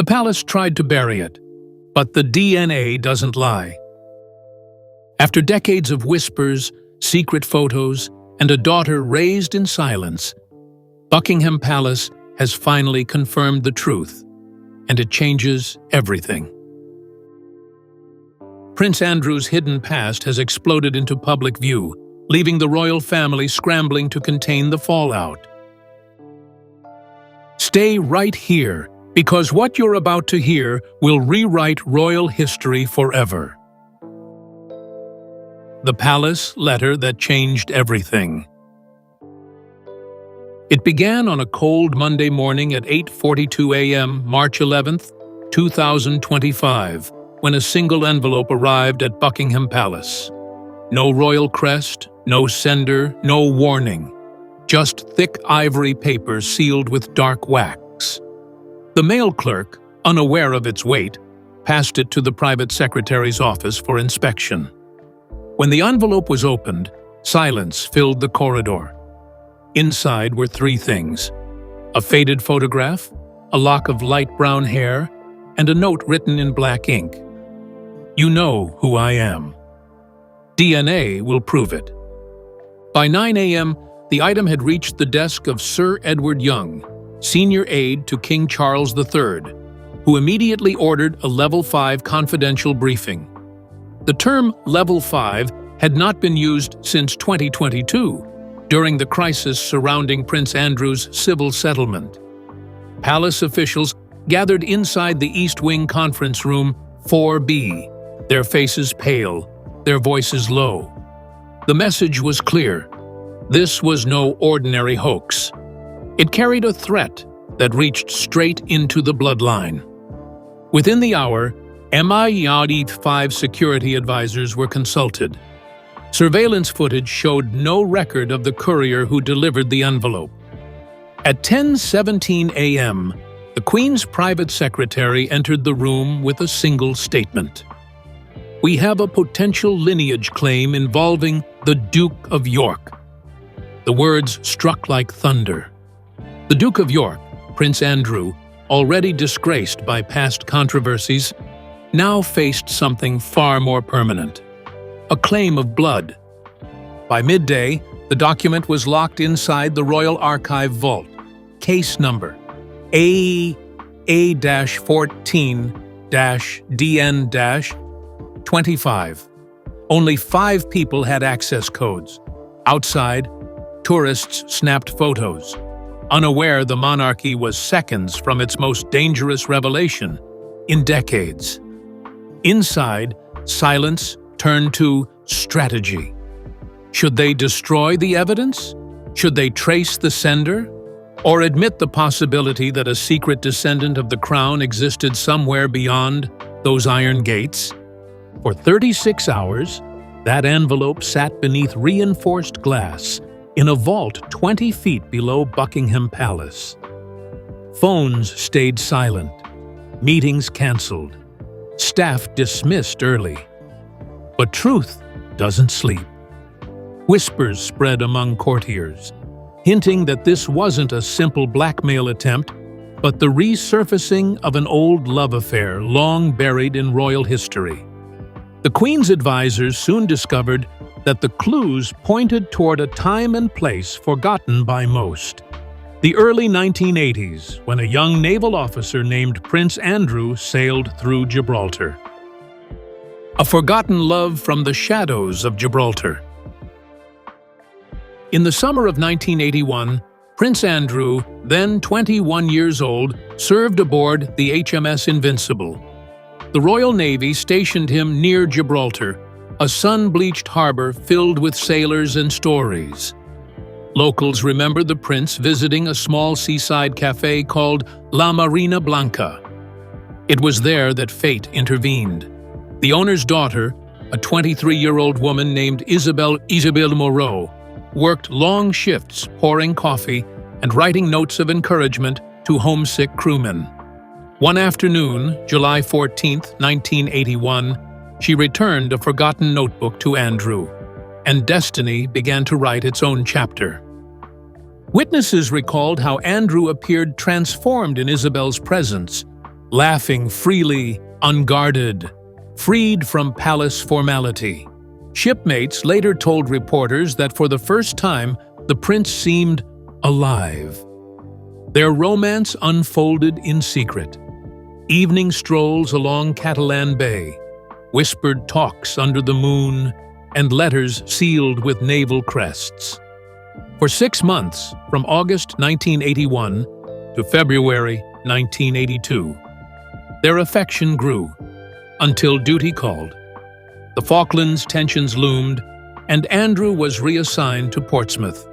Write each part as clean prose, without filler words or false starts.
palace tried to bury it, but the DNA doesn't lie. After decades of whispers, secret photos, and a daughter raised in silence, Buckingham Palace has finally confirmed the truth, and it changes everything. Prince Andrew's hidden past has exploded into public view, leaving the royal family scrambling to contain the fallout. Stay right here, because what you're about to hear will rewrite royal history forever. The Palace Letter That Changed Everything. It began on a cold Monday morning at 8:42 a.m., March 11, 2025, when a single envelope arrived at Buckingham Palace. No royal crest, no sender, no warning. Just thick ivory paper sealed with dark wax. The mail clerk, unaware of its weight, passed it to the private secretary's office for inspection. When the envelope was opened, silence filled the corridor. Inside were three things: a faded photograph, a lock of light brown hair, and a note written in black ink. "You know who I am. DNA will prove it." By 9 a.m., the item had reached the desk of Sir Edward Young, senior aide to King Charles III, who immediately ordered a Level 5 confidential briefing. The term Level 5 had not been used since 2022, during the crisis surrounding Prince Andrew's civil settlement. Palace officials gathered inside the East Wing Conference Room 4B, their faces pale, their voices low. The message was clear. This was no ordinary hoax. It carried a threat that reached straight into the bloodline. Within the hour, MI5 security advisors were consulted. Surveillance footage showed no record of the courier who delivered the envelope. At 10:17 a.m., the Queen's private secretary entered the room with a single statement. "We have a potential lineage claim involving the Duke of York." The words struck like thunder. The Duke of York, Prince Andrew, already disgraced by past controversies, now faced something far more permanent: a claim of blood. By midday, the document was locked inside the Royal Archive vault. Case number A-14-DN-25. Only 5 people had access codes. Outside, tourists snapped photos, unaware the monarchy was seconds from its most dangerous revelation in decades. Inside, silence turned to strategy. Should they destroy the evidence? Should they trace the sender? Or admit the possibility that a secret descendant of the crown existed somewhere beyond those iron gates? For 36 hours, that envelope sat beneath reinforced glass in a vault 20 feet below Buckingham Palace. Phones stayed silent, meetings cancelled, staff dismissed early. But truth doesn't sleep. Whispers spread among courtiers, hinting that this wasn't a simple blackmail attempt, but the resurfacing of an old love affair long buried in royal history. The Queen's advisors soon discovered that the clues pointed toward a time and place forgotten by most. The early 1980s, when a young naval officer named Prince Andrew sailed through Gibraltar. A forgotten love from the shadows of Gibraltar. In the summer of 1981, Prince Andrew, then 21 years old, served aboard the HMS Invincible. The Royal Navy stationed him near Gibraltar, a sun-bleached harbor filled with sailors and stories. Locals remember the prince visiting a small seaside cafe called La Marina Blanca. It was there that fate intervened. The owner's daughter, a 23-year-old woman named Isabelle Moreau, worked long shifts pouring coffee and writing notes of encouragement to homesick crewmen. One afternoon, July 14, 1981, she returned a forgotten notebook to Andrew, and destiny began to write its own chapter. Witnesses recalled how Andrew appeared transformed in Isabel's presence, laughing freely, unguarded, freed from palace formality. Shipmates later told reporters that for the first time, the prince seemed alive. Their romance unfolded in secret. Evening strolls along Catalan Bay, whispered talks under the moon, and letters sealed with naval crests. For 6 months, from August 1981 to February 1982, their affection grew, until duty called. The Falklands tensions loomed, and Andrew was reassigned to Portsmouth.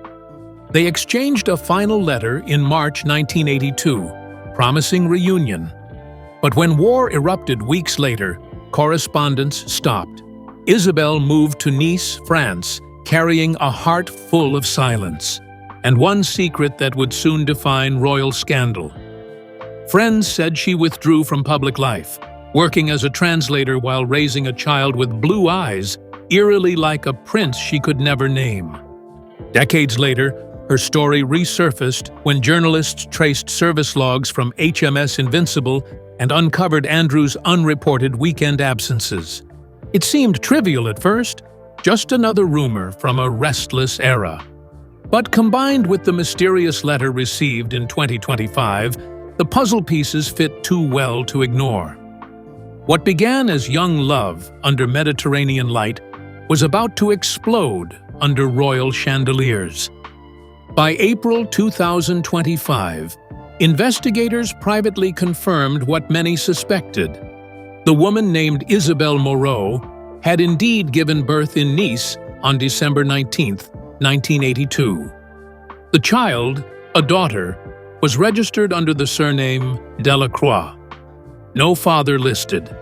They exchanged a final letter in March 1982, promising reunion. But when war erupted weeks later, correspondence stopped. Isabel moved to Nice, France, carrying a heart full of silence, and one secret that would soon define royal scandal. Friends said she withdrew from public life, working as a translator while raising a child with blue eyes, eerily like a prince she could never name. Decades later, her story resurfaced when journalists traced service logs from HMS Invincible and uncovered Andrew's unreported weekend absences. It seemed trivial at first, just another rumor from a restless era. But combined with the mysterious letter received in 2025, the puzzle pieces fit too well to ignore. What began as young love under Mediterranean light was about to explode under royal chandeliers. By April 2025, investigators privately confirmed what many suspected. The woman named Isabel Moreau had indeed given birth in Nice on December 19, 1982. The child, a daughter, was registered under the surname Delacroix. No father listed.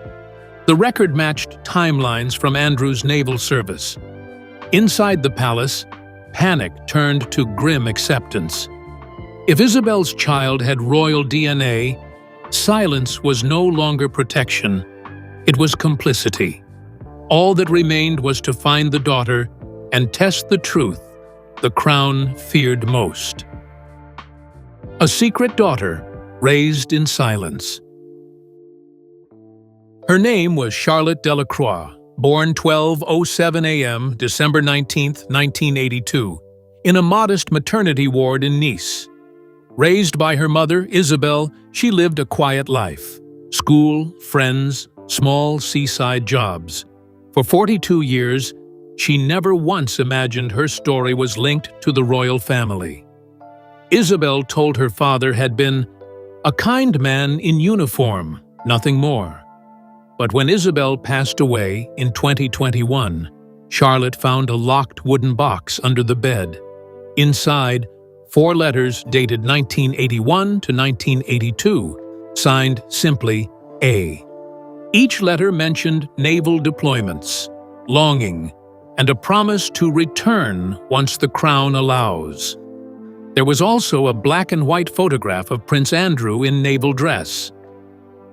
The record matched timelines from Andrew's naval service. Inside the palace, panic turned to grim acceptance. If Isabel's child had royal DNA, silence was no longer protection. It was complicity. All that remained was to find the daughter and test the truth the crown feared most. A secret daughter raised in silence. Her name was Charlotte Delacroix, born 12:07 a.m., December 19, 1982, in a modest maternity ward in Nice. Raised by her mother, Isabel, she lived a quiet life. School, friends, small seaside jobs. For 42 years, she never once imagined her story was linked to the royal family. Isabel told her father had been a kind man in uniform, nothing more. But when Isabel passed away in 2021, Charlotte found a locked wooden box under the bed. Inside, 4 letters dated 1981 to 1982, signed simply A. Each letter mentioned naval deployments, longing, and a promise to return once the crown allows. There was also a black and white photograph of Prince Andrew in naval dress.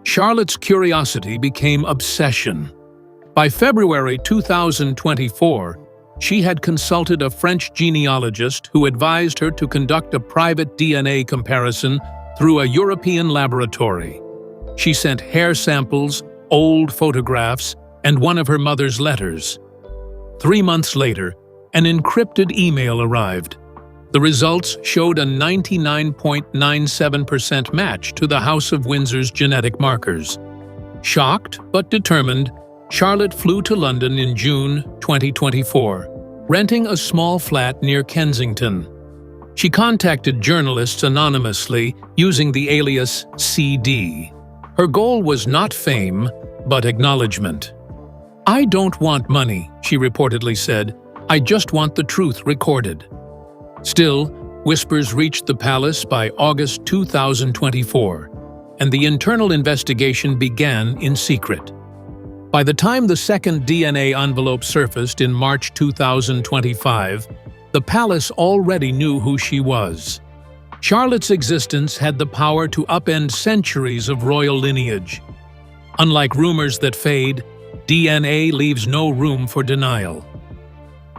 Charlotte's curiosity became obsession. By February 2024, she had consulted a French genealogist who advised her to conduct a private DNA comparison through a European laboratory. She sent hair samples, old photographs, and one of her mother's letters. 3 months later, an encrypted email arrived. The results showed a 99.97% match to the House of Windsor's genetic markers. Shocked but determined, Charlotte flew to London in June 2024, renting a small flat near Kensington. She contacted journalists anonymously using the alias CD. Her goal was not fame, but acknowledgement. "I don't want money," she reportedly said. "I just want the truth recorded." Still, whispers reached the palace by August 2024, and the internal investigation began in secret. By the time the second DNA envelope surfaced in March 2025, the palace already knew who she was. Charlotte's existence had the power to upend centuries of royal lineage. Unlike rumors that fade, DNA leaves no room for denial.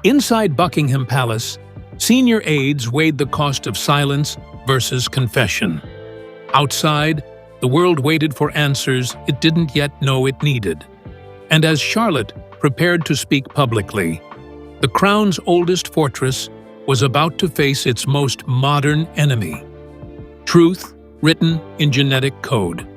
Inside Buckingham Palace, senior aides weighed the cost of silence versus confession. Outside, the world waited for answers it didn't yet know it needed. And as Charlotte prepared to speak publicly, the Crown's oldest fortress was about to face its most modern enemy: truth written in genetic code.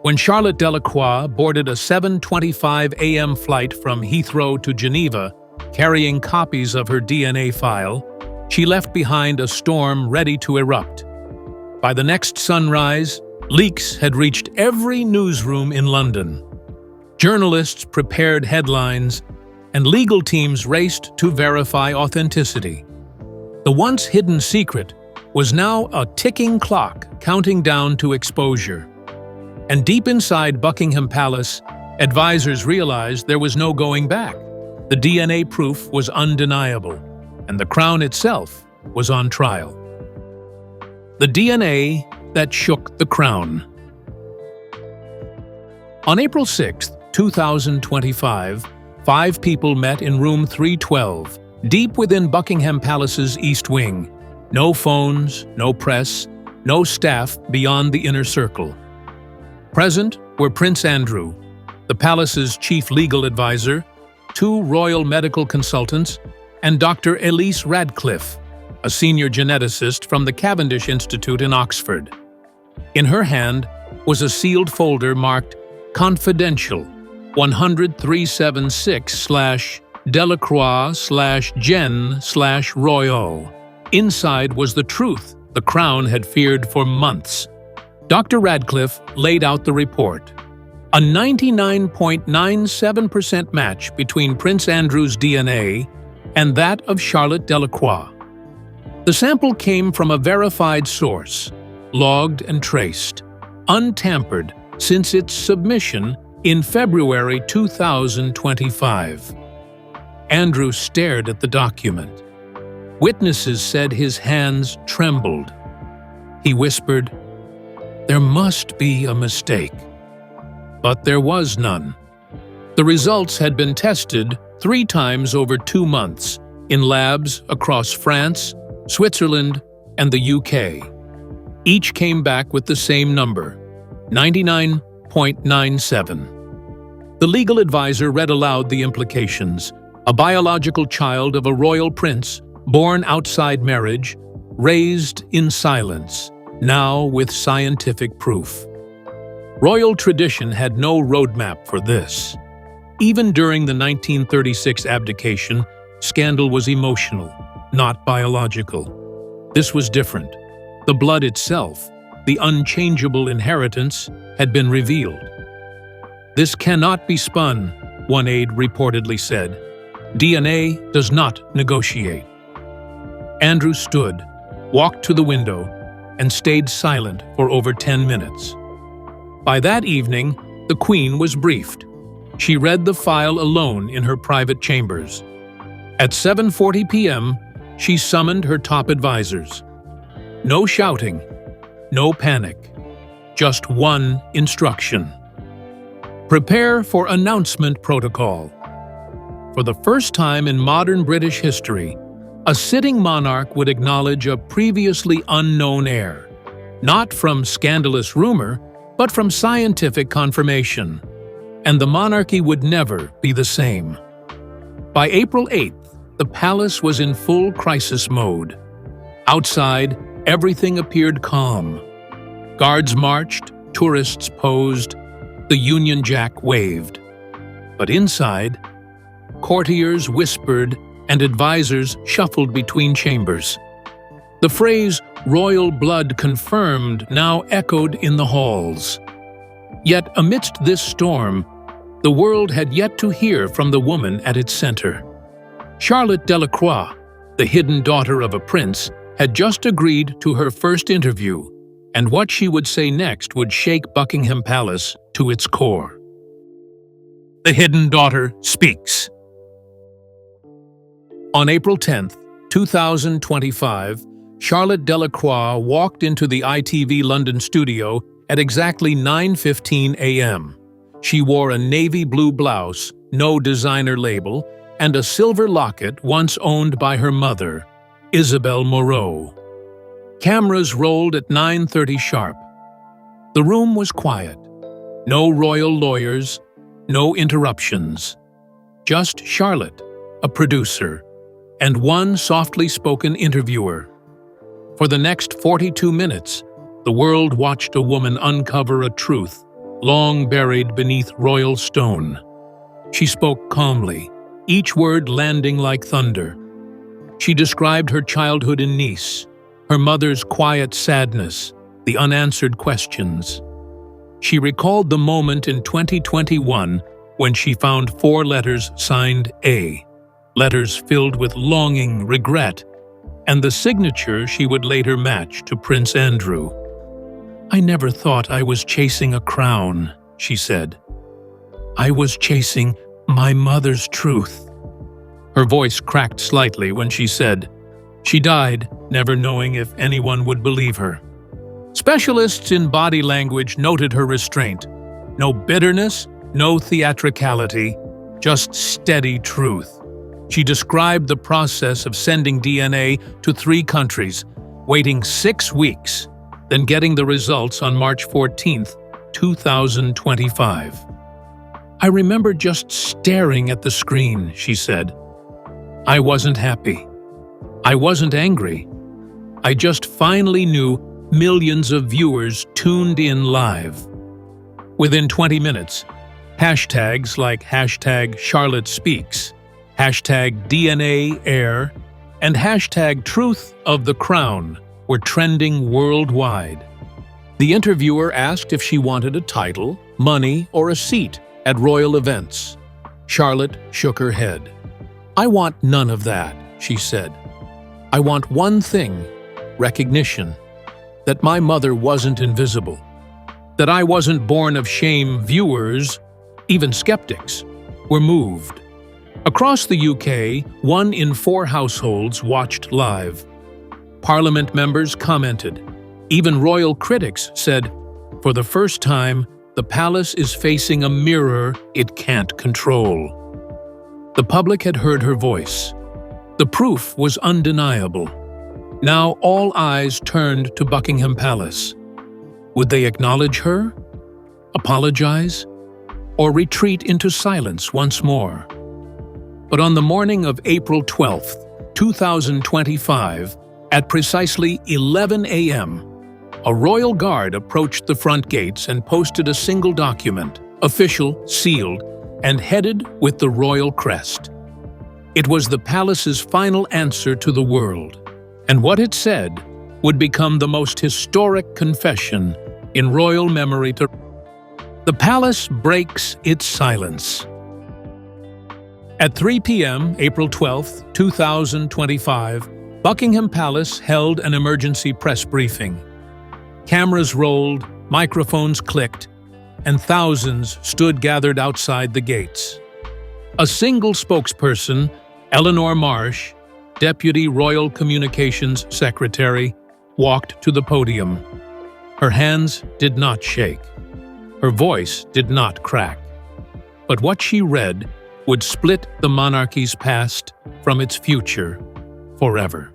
When Charlotte Delacroix boarded a 7:25 a.m. flight from Heathrow to Geneva, carrying copies of her DNA file, she left behind a storm ready to erupt. By the next sunrise, leaks had reached every newsroom in London. Journalists prepared headlines, and legal teams raced to verify authenticity. The once hidden secret was now a ticking clock counting down to exposure. And deep inside Buckingham Palace, advisors realized there was no going back. The DNA proof was undeniable, and the Crown itself was on trial. The DNA that shook the Crown. On April 6, 2025, 5 people met in room 312, deep within Buckingham Palace's East Wing. No phones, no press, no staff beyond the inner circle. Present were Prince Andrew, the palace's chief legal advisor, 2 royal medical consultants, and Dr. Elise Radcliffe, a senior geneticist from the Cavendish Institute in Oxford. In her hand was a sealed folder marked Confidential 100-376/Delacroix/Gen/Royal. Inside was the truth the Crown had feared for months. Dr. Radcliffe laid out the report. A 99.97% match between Prince Andrew's DNA and that of Charlotte Delacroix. The sample came from a verified source, logged and traced, untampered since its submission in February 2025. Andrew stared at the document. Witnesses said his hands trembled. He whispered, "There must be a mistake." But there was none. The results had been tested 3 times over 2 months in labs across France, Switzerland, and the UK. Each came back with the same number, 99.97. The legal advisor read aloud the implications. A biological child of a royal prince, born outside marriage, raised in silence, now with scientific proof. Royal tradition had no roadmap for this. Even during the 1936 abdication, scandal was emotional, not biological. This was different. The blood itself, the unchangeable inheritance, had been revealed. "This cannot be spun," one aide reportedly said. "DNA does not negotiate." Andrew stood, walked to the window, and stayed silent for over 10 minutes. By that evening, the Queen was briefed. She read the file alone in her private chambers. At 7:40 p.m., she summoned her top advisors. No shouting, no panic, just one instruction. Prepare for announcement protocol. For the first time in modern British history, a sitting monarch would acknowledge a previously unknown heir, not from scandalous rumor, but from scientific confirmation. And the monarchy would never be the same. By April 8th, the palace was in full crisis mode. Outside, everything appeared calm. Guards marched, tourists posed, the Union Jack waved. But inside, courtiers whispered and advisors shuffled between chambers. The phrase "royal blood confirmed" now echoed in the halls. Yet amidst this storm, the world had yet to hear from the woman at its center. Charlotte Delacroix, the hidden daughter of a prince, had just agreed to her first interview, and what she would say next would shake Buckingham Palace to its core. The hidden daughter speaks. On April 10, 2025, Charlotte Delacroix walked into the ITV London studio at exactly 9:15 a.m. She wore a navy blue blouse, no designer label, and a silver locket once owned by her mother, Isabel Moreau. Cameras rolled at 9:30 sharp. The room was quiet. No royal lawyers, no interruptions. Just Charlotte, a producer, and one softly spoken interviewer. For the next 42 minutes, the world watched a woman uncover a truth long buried beneath royal stone. She spoke calmly, each word landing like thunder. She described her childhood in Nice, her mother's quiet sadness, the unanswered questions. She recalled the moment in 2021 when she found 4 letters signed A, letters filled with longing, regret, and the signature she would later match to Prince Andrew. "I never thought I was chasing a crown," she said. "I was chasing my mother's truth." Her voice cracked slightly when she said, she died never knowing if anyone would believe her. Specialists in body language noted her restraint. No bitterness, no theatricality, just steady truth. She described the process of sending DNA to 3 countries, waiting 6 weeks, then getting the results on March 14, 2025. "I remember just staring at the screen," she said. "I wasn't happy. I wasn't angry. I just finally knew millions of viewers tuned in live." Within 20 minutes, hashtags like hashtag Charlotte Speaks, hashtag DNA Air, and hashtag Truth of the Crown were trending worldwide. The interviewer asked if she wanted a title, money, or a seat at royal events. Charlotte shook her head. "I want none of that," she said. "I want one thing, recognition. That my mother wasn't invisible. That I wasn't born of shame. Viewers, even skeptics, were moved." Across the UK, 1 in 4 households watched live. Parliament members commented. Even royal critics said, "For the first time, the palace is facing a mirror it can't control." The public had heard her voice. The proof was undeniable. Now all eyes turned to Buckingham Palace. Would they acknowledge her? Apologize? Or retreat into silence once more? But on the morning of April 12, 2025, at precisely 11 a.m., a royal guard approached the front gates and posted a single document, official, sealed, and headed with the royal crest. It was the palace's final answer to the world, and what it said would become the most historic confession in royal memory to the palace breaks its silence. At 3 p.m., April 12, 2025, Buckingham Palace held an emergency press briefing. Cameras rolled, microphones clicked, and thousands stood gathered outside the gates. A single spokesperson, Eleanor Marsh, Deputy Royal Communications Secretary, walked to the podium. Her hands did not shake. Her voice did not crack. But what she read would split the monarchy's past from its future forever.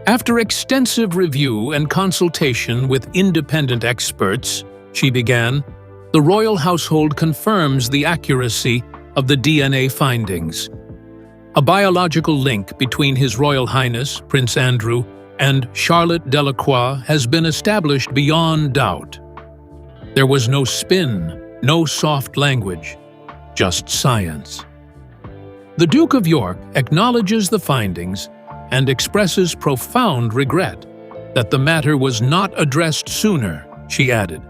After extensive review and consultation with independent experts, she began, the royal household confirms the accuracy of the DNA findings. A biological link between His Royal Highness, Prince Andrew, and Charlotte Delacroix has been established beyond doubt. There was no spin, no soft language, just science. The Duke of York acknowledges the findings and expresses profound regret that the matter was not addressed sooner, she added.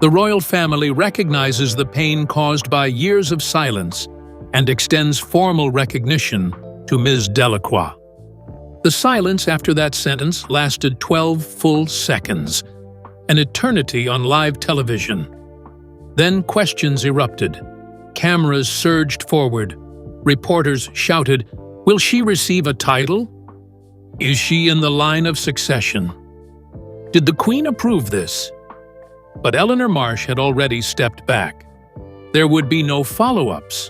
The royal family recognizes the pain caused by years of silence and extends formal recognition to Ms. Delacroix. The silence after that sentence lasted 12 full seconds, an eternity on live television. Then questions erupted. Cameras surged forward. Reporters shouted, "Will she receive a title? Is she in the line of succession? Did the Queen approve this?" But Eleanor Marsh had already stepped back. There would be no follow-ups.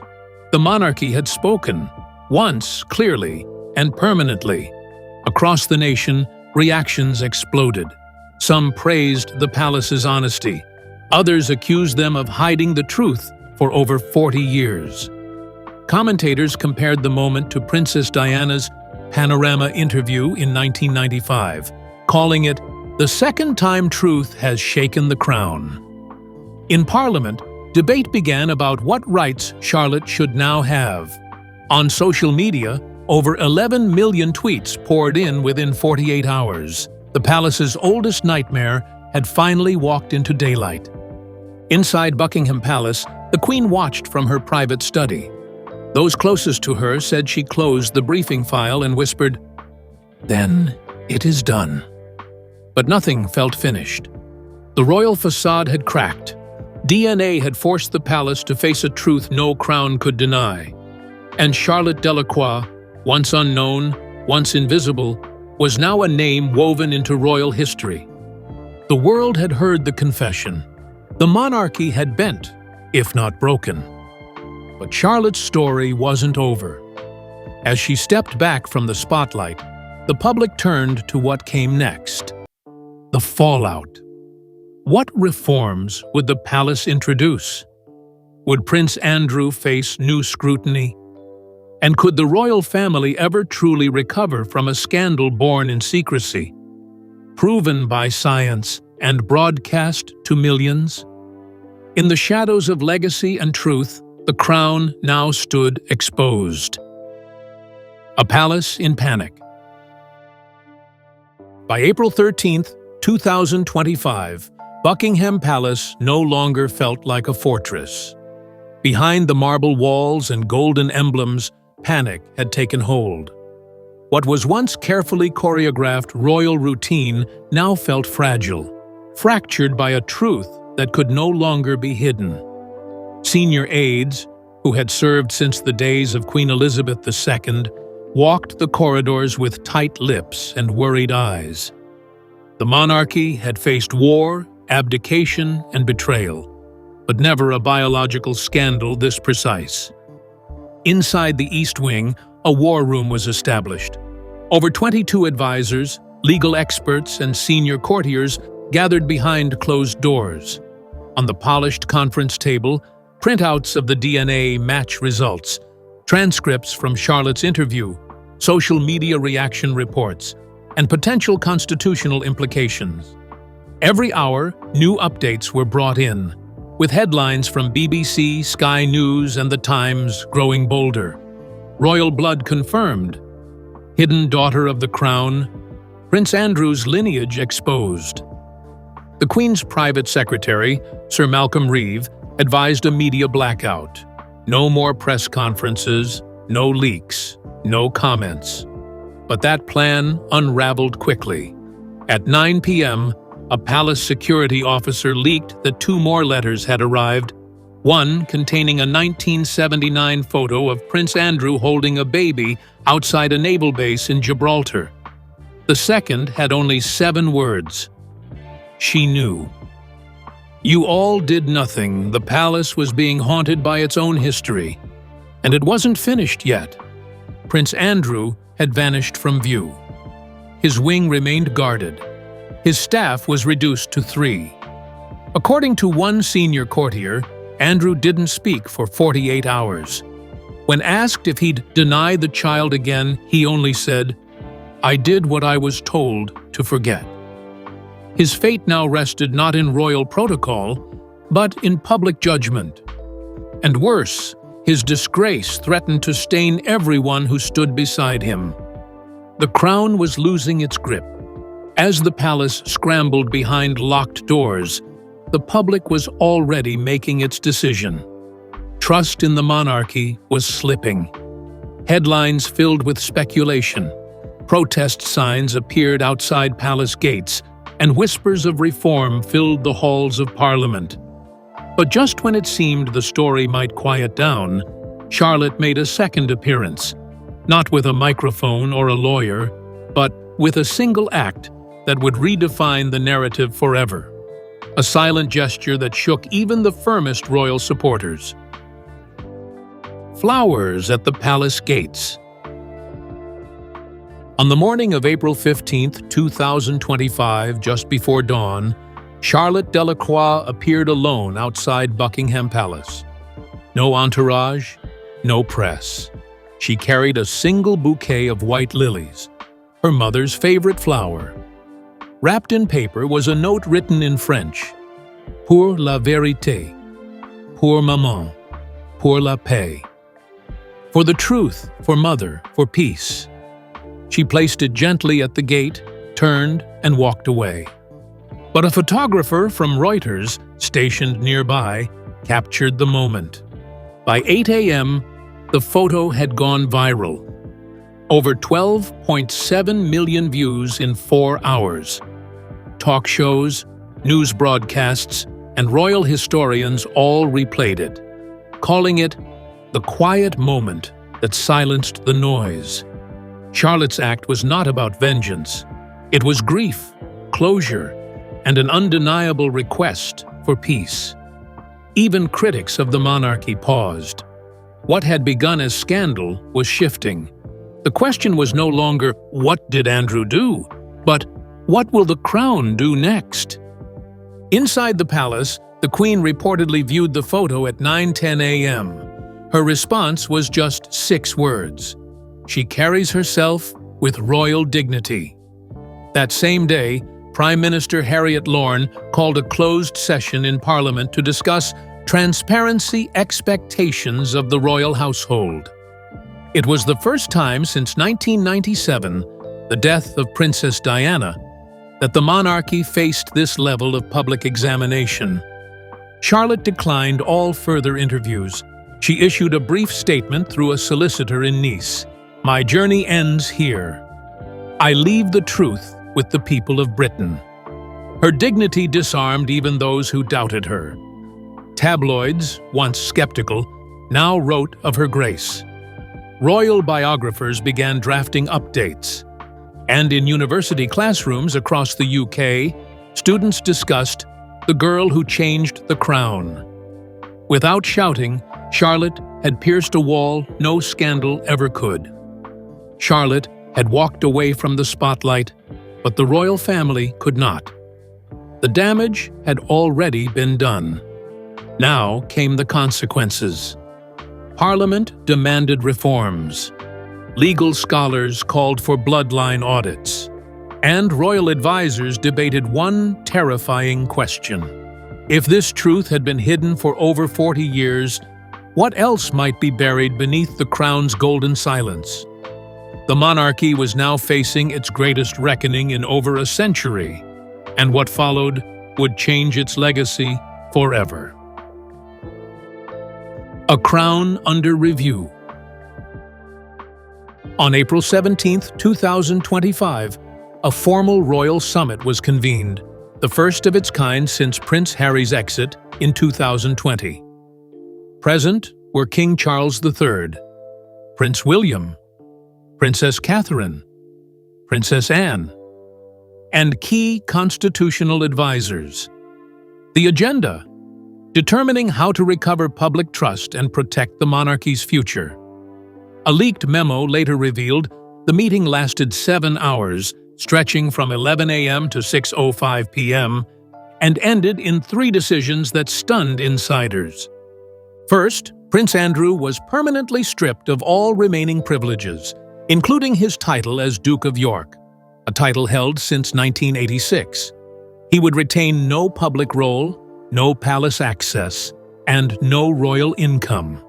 The monarchy had spoken, once clearly and permanently. Across the nation, reactions exploded. Some praised the palace's honesty. Others accused them of hiding the truth for over 40 years. Commentators compared the moment to Princess Diana's Panorama interview in 1995, calling it the second time truth has shaken the crown. In Parliament, debate began about what rights Charlotte should now have. On social media, over 11 million tweets poured in within 48 hours. The palace's oldest nightmare had finally walked into daylight. Inside Buckingham Palace, the Queen watched from her private study. Those closest to her said she closed the briefing file and whispered, "Then it is done." But nothing felt finished. The royal facade had cracked. DNA had forced the palace to face a truth no crown could deny. And Charlotte Delacroix, once unknown, once invisible, was now a name woven into royal history. The world had heard the confession. The monarchy had bent, if not broken. But Charlotte's story wasn't over. As she stepped back from the spotlight, the public turned to what came next. The fallout. What reforms would the palace introduce? Would Prince Andrew face new scrutiny? And could the royal family ever truly recover from a scandal born in secrecy, proven by science and broadcast to millions? In the shadows of legacy and truth, the crown now stood exposed. A palace in panic. By April 13, 2025, Buckingham Palace no longer felt like a fortress. Behind the marble walls and golden emblems, panic had taken hold. What was once carefully choreographed royal routine now felt fragile, fractured by a truth that could no longer be hidden. Senior aides, who had served since the days of Queen Elizabeth II, walked the corridors with tight lips and worried eyes. The monarchy had faced war, abdication, and betrayal, but never a biological scandal this precise. Inside the East Wing, a war room was established. Over 22 advisors, legal experts, and senior courtiers gathered behind closed doors. On the polished conference table, printouts of the DNA match results, transcripts from Charlotte's interview, social media reaction reports, and potential constitutional implications. Every hour, new updates were brought in, with headlines from BBC, Sky News, and The Times growing bolder. Royal blood confirmed. Hidden daughter of the crown. Prince Andrew's lineage exposed. The Queen's private secretary, Sir Malcolm Reeve, advised a media blackout. No more press conferences, no leaks, no comments. But that plan unraveled quickly. At 9 p.m., a palace security officer leaked that 2 more letters had arrived, one containing a 1979 photo of Prince Andrew holding a baby outside a naval base in Gibraltar. The second had only 7 words. She knew. You all did nothing. The palace was being haunted by its own history. And it wasn't finished yet. Prince Andrew had vanished from view. His wing remained guarded. His staff was reduced to 3. According to one senior courtier, Andrew didn't speak for 48 hours. When asked if he'd deny the child again, he only said, "I did what I was told to forget." His fate now rested not in royal protocol, but in public judgment. And worse, his disgrace threatened to stain everyone who stood beside him. The crown was losing its grip. As the palace scrambled behind locked doors, the public was already making its decision. Trust in the monarchy was slipping. Headlines filled with speculation. Protest signs appeared outside palace gates, and whispers of reform filled the halls of Parliament. But just when it seemed the story might quiet down, Charlotte made a second appearance, not with a microphone or a lawyer, but with a single act that would redefine the narrative forever. A silent gesture that shook even the firmest royal supporters. Flowers at the palace gates. On the morning of April 15, 2025, just before dawn, Charlotte Delacroix appeared alone outside Buckingham Palace. No entourage, no press. She carried a single bouquet of white lilies, her mother's favorite flower. Wrapped in paper was a note written in French: "Pour la vérité, pour maman, pour la paix." For the truth, for mother, for peace. She placed it gently at the gate, turned, and walked away. But a photographer from Reuters, stationed nearby, captured the moment. By 8 a.m., the photo had gone viral. Over 12.7 million views in 4 hours. Talk shows, news broadcasts, and royal historians all replayed it, calling it the quiet moment that silenced the noise. Charlotte's act was not about vengeance. It was grief, closure, and an undeniable request for peace. Even critics of the monarchy paused. What had begun as scandal was shifting. The question was no longer, what did Andrew do? But, what will the crown do next? Inside the palace, the Queen reportedly viewed the photo at 9:10 a.m. Her response was just 6 words. She carries herself with royal dignity. That same day, Prime Minister Harriet Lorne called a closed session in Parliament to discuss transparency expectations of the royal household. It was the first time since 1997, the death of Princess Diana, that the monarchy faced this level of public examination. Charlotte declined all further interviews. She issued a brief statement through a solicitor in Nice. "My journey ends here. I leave the truth with the people of Britain." Her dignity disarmed even those who doubted her. Tabloids, once skeptical, now wrote of her grace. Royal biographers began drafting updates. And in university classrooms across the UK, students discussed the girl who changed the crown. Without shouting, Charlotte had pierced a wall no scandal ever could. Charlotte had walked away from the spotlight, but the royal family could not. The damage had already been done. Now came the consequences. Parliament demanded reforms. Legal scholars called for bloodline audits. And royal advisors debated one terrifying question. If this truth had been hidden for over 40 years, what else might be buried beneath the crown's golden silence? The monarchy was now facing its greatest reckoning in over a century, and what followed would change its legacy forever. A crown under review. On April 17, 2025, a formal royal summit was convened, the first of its kind since Prince Harry's exit in 2020. Present were King Charles III, Prince William, Princess Catherine, Princess Anne, and key constitutional advisors. The agenda: determining how to recover public trust and protect the monarchy's future. A leaked memo later revealed the meeting lasted 7 hours, stretching from 11 a.m. to 6:05 p.m., and ended in 3 decisions that stunned insiders. First, Prince Andrew was permanently stripped of all remaining privileges, including his title as Duke of York, a title held since 1986. He would retain no public role, no palace access, and no royal income.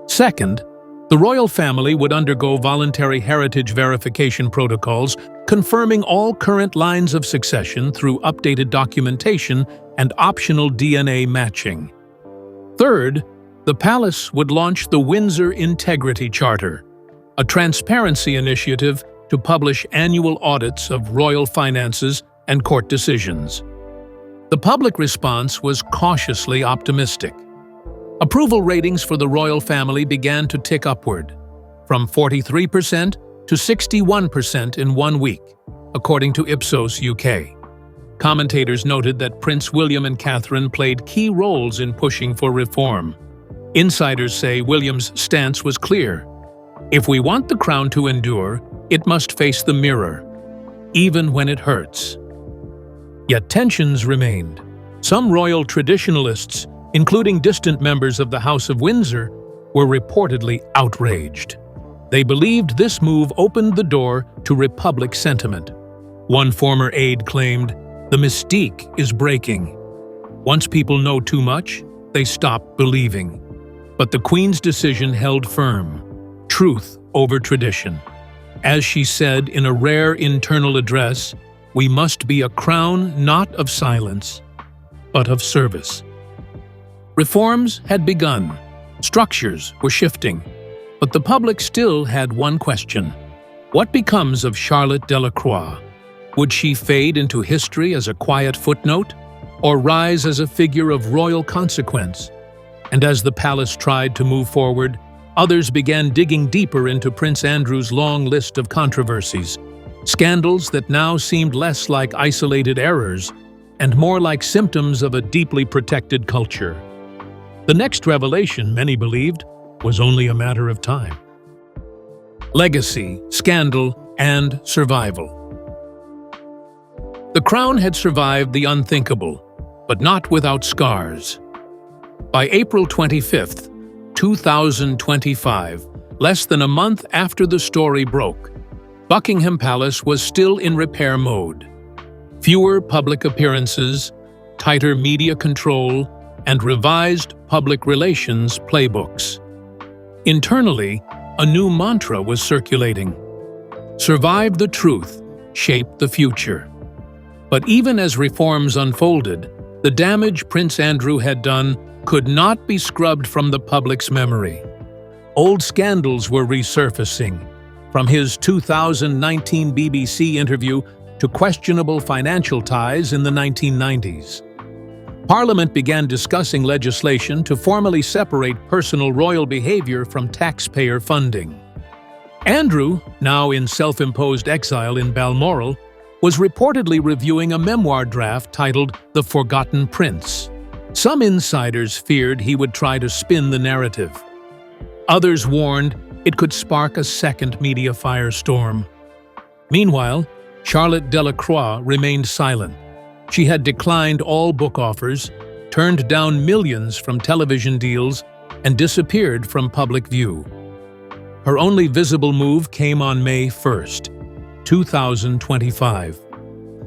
Second, the royal family would undergo voluntary heritage verification protocols, confirming all current lines of succession through updated documentation and optional DNA matching. Third, the palace would launch the Windsor Integrity Charter, a transparency initiative to publish annual audits of royal finances and court decisions. The public response was cautiously optimistic. Approval ratings for the royal family began to tick upward, from 43% to 61% in 1 week, according to Ipsos UK. Commentators noted that Prince William and Catherine played key roles in pushing for reform. Insiders say William's stance was clear. If we want the crown to endure, it must face the mirror, even when it hurts. Yet tensions remained. Some royal traditionalists, including distant members of the House of Windsor, were reportedly outraged. They believed this move opened the door to Republic sentiment. One former aide claimed, "The mystique is breaking. Once people know too much, they stop believing." But the Queen's decision held firm, truth over tradition. As she said in a rare internal address, "We must be a crown not of silence, but of service." Reforms had begun. Structures were shifting. But the public still had one question. What becomes of Charlotte Delacroix? Would she fade into history as a quiet footnote, or rise as a figure of royal consequence? And as the palace tried to move forward, others began digging deeper into Prince Andrew's long list of controversies, scandals that now seemed less like isolated errors and more like symptoms of a deeply protected culture. The next revelation, many believed, was only a matter of time. Legacy, scandal, and survival. The crown had survived the unthinkable, but not without scars. By April 25, 2025, less than a month after the story broke, Buckingham Palace was still in repair mode. Fewer public appearances, tighter media control, and revised public relations playbooks. Internally, a new mantra was circulating. Survive the truth, shape the future. But even as reforms unfolded, the damage Prince Andrew had done could not be scrubbed from the public's memory. Old scandals were resurfacing, from his 2019 BBC interview to questionable financial ties in the 1990s. Parliament began discussing legislation to formally separate personal royal behavior from taxpayer funding. Andrew, now in self-imposed exile in Balmoral, was reportedly reviewing a memoir draft titled The Forgotten Prince. Some insiders feared he would try to spin the narrative. Others warned it could spark a second media firestorm. Meanwhile, Charlotte Delacroix remained silent. She had declined all book offers, turned down millions from television deals, and disappeared from public view. Her only visible move came on May 1st, 2025,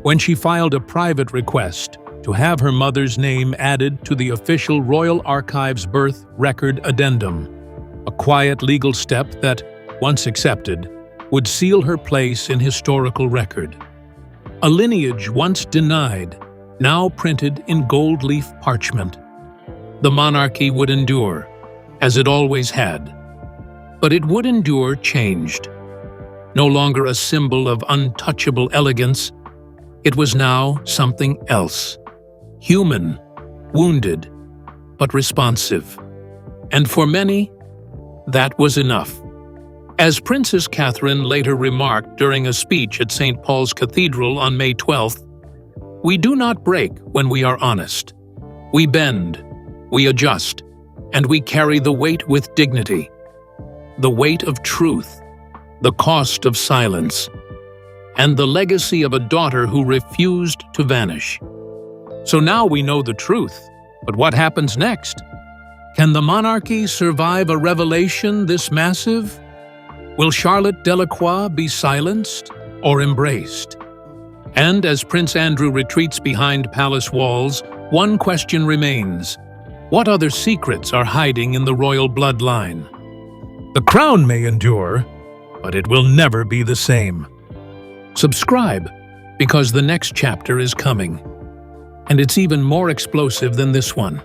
when she filed a private request to have her mother's name added to the official Royal Archives birth record addendum, a quiet legal step that, once accepted, would seal her place in historical record. A lineage once denied, now printed in gold-leaf parchment. The monarchy would endure, as it always had. But it would endure changed. No longer a symbol of untouchable elegance, it was now something else. Human, wounded, but responsive. And for many, that was enough. As Princess Catherine later remarked during a speech at St. Paul's Cathedral on May 12th, "We do not break when we are honest. We bend, we adjust, and we carry the weight with dignity. The weight of truth, the cost of silence, and the legacy of a daughter who refused to vanish." So now we know the truth, but what happens next? Can the monarchy survive a revelation this massive? Will Charlotte Delacroix be silenced or embraced? And as Prince Andrew retreats behind palace walls, one question remains. What other secrets are hiding in the royal bloodline? The crown may endure, but it will never be the same. Subscribe, because the next chapter is coming. And it's even more explosive than this one.